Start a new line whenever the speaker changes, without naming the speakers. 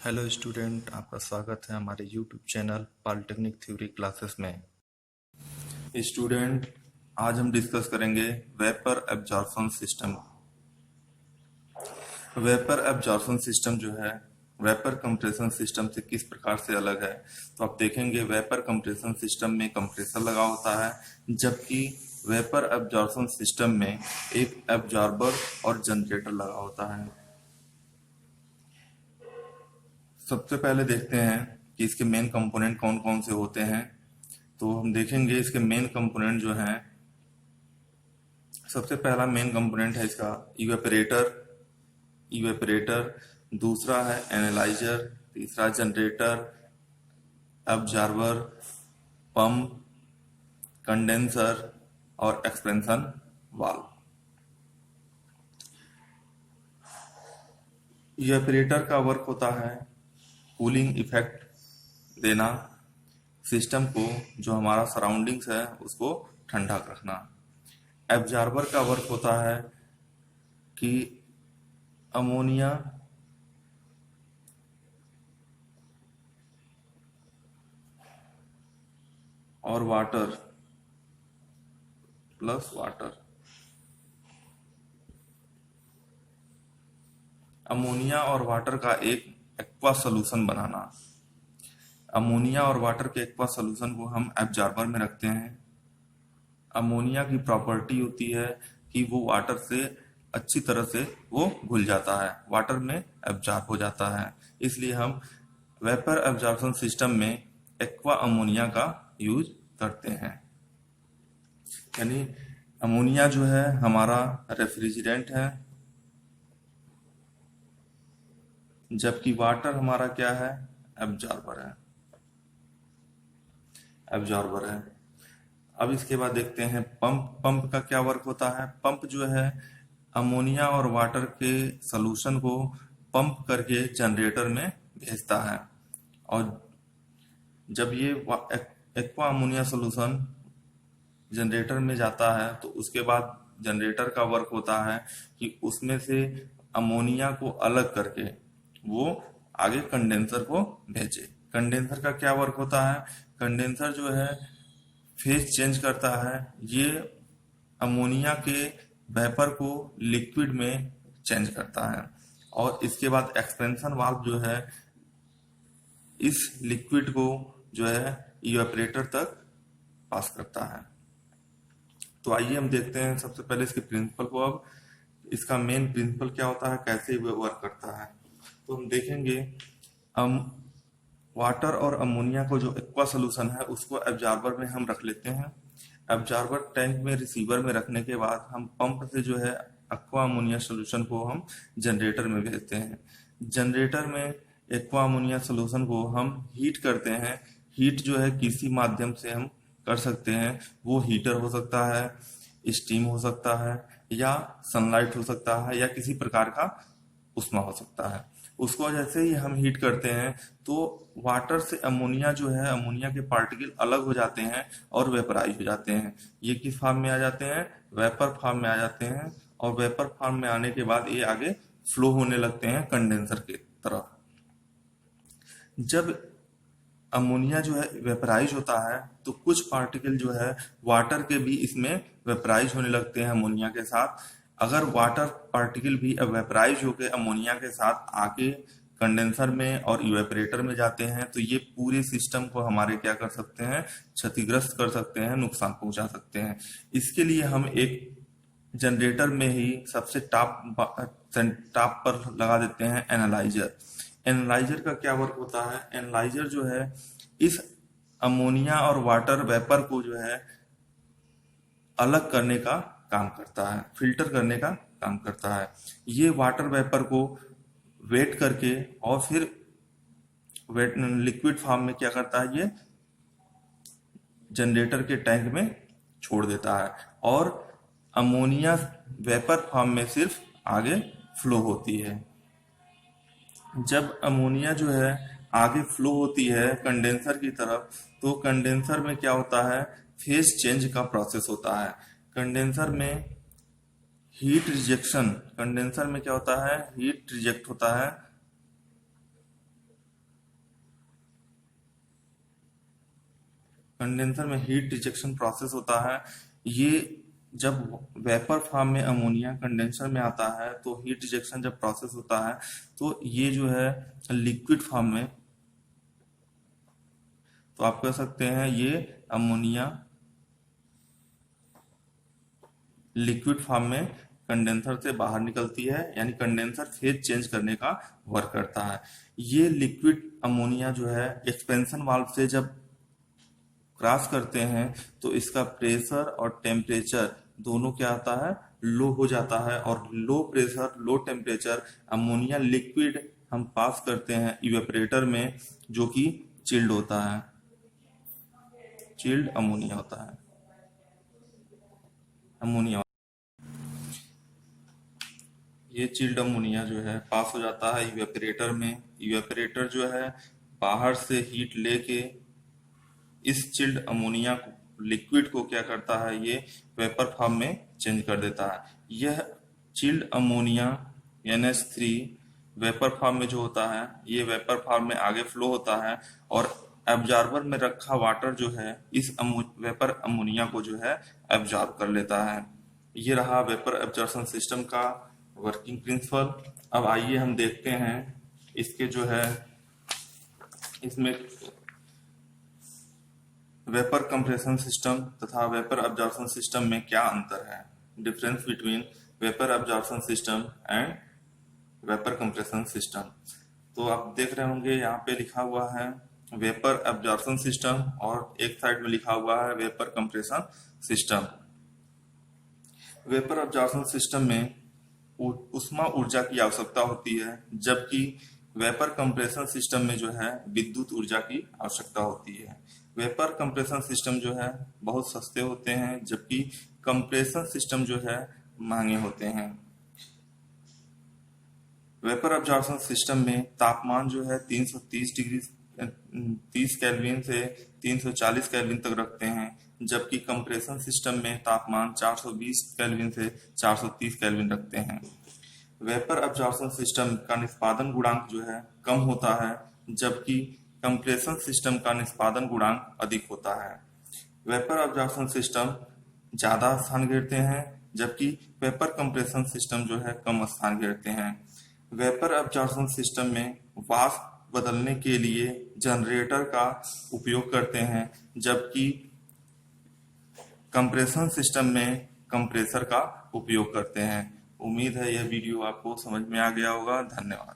Hello student, आपका स्वागत है हमारे YouTube channel polytechnic theory classes में। स्टूडेंट, आज हम डिस्कस करेंगे vapour absorption system. Vapour absorption system जो है वेपर कंप्रेशन सिस्टम से किस प्रकार से अलग है। तो आप देखेंगे वेपर कंप्रेशन सिस्टम में कंप्रेसर लगा होता है, जबकि वेपर एब्जॉर्प्शन सिस्टम में एक एब्जॉर्बर और जनरेटर लगा होता है। सबसे पहले देखते हैं कि इसके मेन कंपोनेंट कौन कौन से होते हैं। तो हम देखेंगे इसके मेन कंपोनेंट जो हैं। सबसे पहला मेन कंपोनेंट है इसका इवेपरेटर। दूसरा है एनालाइजर। तीसरा जनरेटर, अब्जॉर्बर, पंप, कंडेंसर और एक्सपेंशन वाल्व। इवेपरेटर का वर्क होता है कूलिंग इफेक्ट देना, सिस्टम को जो हमारा सराउंडिंग्स है उसको ठंडा रखना। एब्जॉर्बर का वर्क होता है कि अमोनिया और वाटर प्लस वाटर, अमोनिया और वाटर का एक एक्वा सॉल्यूशन बनाना। अमोनिया और वाटर के एक्वा सॉल्यूशन को हम एब्जॉर्बर में रखते हैं। अमोनिया की प्रॉपर्टी होती है कि वो वाटर से अच्छी तरह से वो घुल जाता है, वाटर में एब्जॉर्ब हो जाता है। इसलिए हम वेपर एब्जॉर्प्शन सिस्टम में एक्वा अमोनिया का यूज करते हैं। यानी अमोनिया जो है हमारा रेफ्रिजरेंट है, जबकि वाटर हमारा क्या है, एब्जॉर्बर है। अब इसके बाद देखते हैं पंप। पंप का क्या वर्क होता है। पंप जो है अमोनिया और वाटर के सॉल्यूशन को पंप करके जनरेटर में भेजता है, और जब ये एक्वा अमोनिया सॉल्यूशन जनरेटर में जाता है तो उसके बाद जनरेटर का वर्क होता है कि उसमें से अमोनिया को अलग करके वो आगे कंडेंसर को भेजे। कंडेंसर का क्या वर्क होता है। कंडेंसर जो है फेज चेंज करता है, ये अमोनिया के वेपर को लिक्विड में चेंज करता है, और इसके बाद एक्सपेंशन वाल्व जो है इस लिक्विड को जो है इवेपरेटर तक पास करता है। तो आइए हम देखते हैं सबसे पहले इसके प्रिंसिपल को। अब इसका मेन प्रिंसिपल क्या होता है, कैसे ये वर्क करता है। तो हम देखेंगे हम वाटर और अमोनिया को जो एक्वा सोल्यूशन है उसको एब्जॉर्बर में हम रख लेते हैं। एब्जॉर्बर टैंक में रिसीवर में रखने के बाद हम पंप से जो है एक्वा अमोनिया सोल्यूशन को हम जनरेटर में भेजते हैं। जनरेटर में एक्वा अमोनिया सोल्यूशन को हम हीट करते हैं। हीट जो है किसी माध्यम से हम कर सकते हैं, वो हीटर हो सकता है, स्टीम हो सकता है, या सनलाइट हो सकता है, या किसी प्रकार का उष्मा हो सकता है। उसको जैसे ही हम हीट करते हैं तो वाटर से अमोनिया जो है, अमोनिया के पार्टिकल अलग हो जाते हैं और वेपराइज हो जाते हैं। ये किस फॉर्म में आ जाते हैं, वेपर फॉर्म में आ जाते हैं, और वेपर फॉर्म में आने के बाद ये आगे फ्लो होने लगते हैं कंडेंसर की तरफ। जब अमोनिया जो है वेपराइज होता है तो कुछ पार्टिकल जो है वाटर के भी इसमें वेपराइज होने लगते हैं अमोनिया के साथ। अगर वाटर पार्टिकल भी वेपराइज होकर अमोनिया के साथ आके कंडेंसर में और इवेपरेटर में जाते हैं तो ये पूरे सिस्टम को हमारे क्या कर सकते हैं, क्षतिग्रस्त कर सकते हैं, नुकसान पहुंचा सकते हैं। इसके लिए हम एक जनरेटर में ही सबसे टॉप पर लगा देते हैं एनालाइजर। एनालाइजर का क्या वर्क होता है। एनालाइजर जो है इस अमोनिया और वाटर वेपर को जो है अलग करने का काम करता है, फिल्टर करने का काम करता है। ये वाटर वेपर को वेट करके और फिर वेट लिक्विड फॉर्म में क्या करता है, ये जनरेटर के टैंक में छोड़ देता है, और अमोनिया वेपर फॉर्म में सिर्फ आगे फ्लो होती है। जब अमोनिया जो है आगे फ्लो होती है कंडेंसर की तरफ, तो कंडेंसर में क्या होता है, फेज चेंज का प्रोसेस होता है। कंडेंसर में हीट रिजेक्शन, कंडेंसर में क्या होता है, हीट रिजेक्ट होता है कंडेंसर में हीट रिजेक्शन प्रोसेस होता है। ये जब वेपर फॉर्म में अमोनिया कंडेंसर में आता है तो हीट रिजेक्शन जब प्रोसेस होता है तो ये जो है लिक्विड फॉर्म में, तो आप कह सकते हैं ये अमोनिया लिक्विड फॉर्म में कंडेंसर से बाहर निकलती है, यानी कंडेंसर फेज चेंज करने का वर्क करता है। ये लिक्विड अमोनिया जो है एक्सपेंशन वाल्व से जब क्रॉस करते हैं तो इसका प्रेशर और टेम्परेचर दोनों क्या आता है, लो हो जाता है। और low pressure low temperature ammonia liquid हम पास करते हैं इवेपरेटर में, जो कि चिल्ड होता है, चिल्ड अमोनिया होता है, अमोनिया। ये चिल्ड अमोनिया जो है पास हो जाता है इवेपरेटर में। इवेपरेटर जो है बाहर से हीट लेके इस चिल्ड अमोनिया लिक्विड को क्या करता है, ये वेपर फॉर्म में चेंज कर देता है। यह chilled ammonia NH3 vapour form में जो होता है, ये वेपर फॉर्म में आगे फ्लो होता है और एब्जॉर्बर में रखा वाटर जो है इस वेपर अमोनिया को जो है एब्जॉर्ब कर लेता है। ये रहा वेपर एब्जॉर्प्शन सिस्टम का वर्किंग प्रिंसिपल। अब आइए हम देखते हैं इसके जो है इसमें वेपर कंप्रेशन सिस्टम तथा वेपर अब्जॉर्प्शन सिस्टम में क्या अंतर है, difference between vapour absorption system and vapour compression system. तो आप देख रहे होंगे यहाँ पे लिखा हुआ है वेपर अब्जॉर्प्शन सिस्टम और एक साइड में लिखा हुआ है vapour compression system. Vapour absorption system में उष्मा ऊर्जा की आवश्यकता होती है, जबकि वेपर कंप्रेशन सिस्टम में जो है विद्युत ऊर्जा की आवश्यकता होती है। वेपर कंप्रेशन सिस्टम जो है बहुत सस्ते होते हैं, जबकि कंप्रेशन सिस्टम जो है महंगे होते हैं। वेपर अब्जॉर्प्शन सिस्टम में तापमान जो है 330 डिग्री 30 केल्विन से 340 केल्विन तक रखते हैं, जबकि कंप्रेशन सिस्टम में तापमान 420 केल्विन से 430 केल्विन रखते हैं। वेपर अब्जॉर्प्शन सिस्टम का निष्पादन गुणांक जो है कम होता है, जबकि कंप्रेशन सिस्टम का निष्पादन गुणांक अधिक होता है। वेपर अब्जॉर्प्शन सिस्टम ज्यादा स्थान घेरते हैं, जबकि वेपर कंप्रेशन सिस्टम जो है कम स्थान घेरते हैं। वेपर अब्जॉर्प्शन सिस्टम में वाष्प बदलने के लिए जनरेटर का उपयोग करते हैं, जबकि कंप्रेशन सिस्टम में कंप्रेसर का उपयोग करते हैं। उम्मीद है यह वीडियो आपको समझ में आ गया होगा। धन्यवाद।